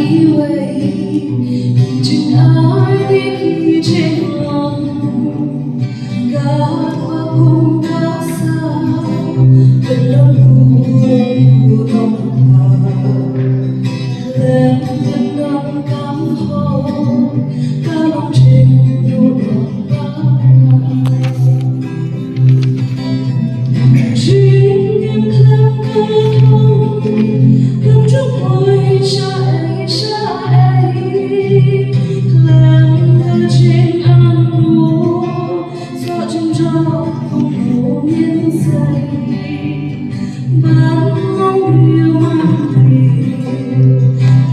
đi vậy chừng ai đi khi trên lòng cả qua cùng đã xa vẫn lòng buồn lòng hà lên vẫn lòng cảm hồn cả lòng trên nỗi lòng chính em khăn cơ thông cầm chút môi xa ấy làm thơ trên ăn uống gió trên gió không đủ miên dày bán mong yêu mang về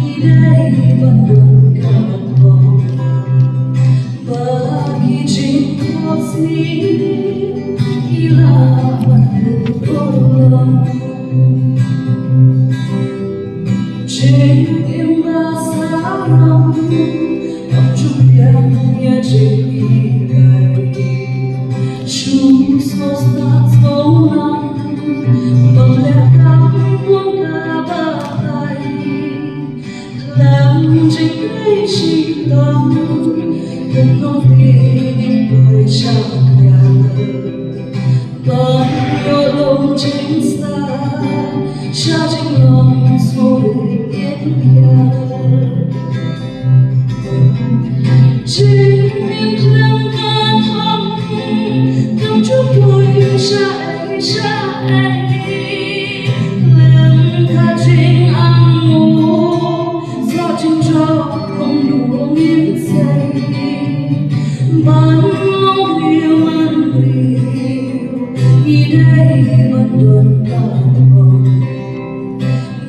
khi đây vẫn đường cảm vọng và khi chính có gì khi là vẫn được đôi lòng trên em đã xa lòng lòng chung em nghe trên đi gầy chung xót xa sâu nặng bằng lẽ cắm buông cả ba tay làm chính ấy chỉ tâm không có tin bởi chẳng nhà bao nhiêu lòng chính xa cha chính lòng rồi yên nhà chính em khăn ca thắm cầm chút đôi xa ấy làm cả chính ăn ngủ gió trên gió không đủ miếng dày bán mong yêu ăn liều khi đây vẫn tuần cảm vọng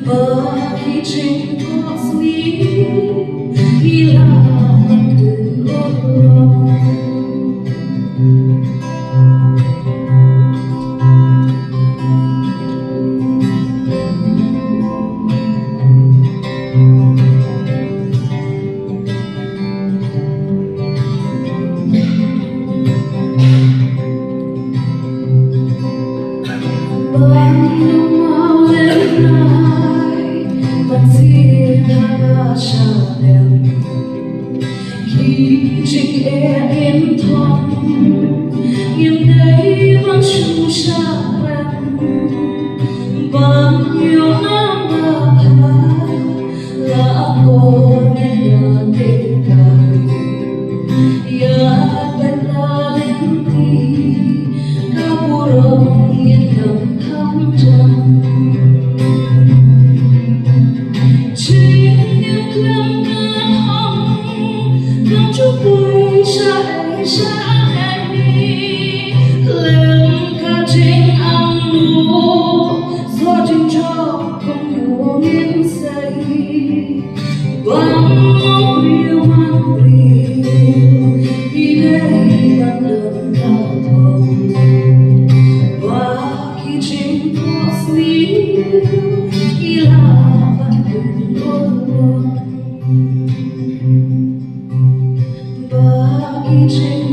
và khi chính có gì khi là vẫn đừng ngôn lòng bao nhiêu mau lên lại vẫn xin ta xa đèn khi chính em thoáng em đây vẫn chung xa quen bao nhiêu năm đã hát là cô nên là tình cảm ya bella lenti kapurong yên thắm trăng chính em khăn ca thắm cầm chút đôi xa ấy lên cả chính ăn uống gió trên gió không đủ miếng dày bằng mong yêu mang liều khi đây đang lần cảm vọng và khi chính có gì khi là vẫn đừng ngôn lòng và khi chính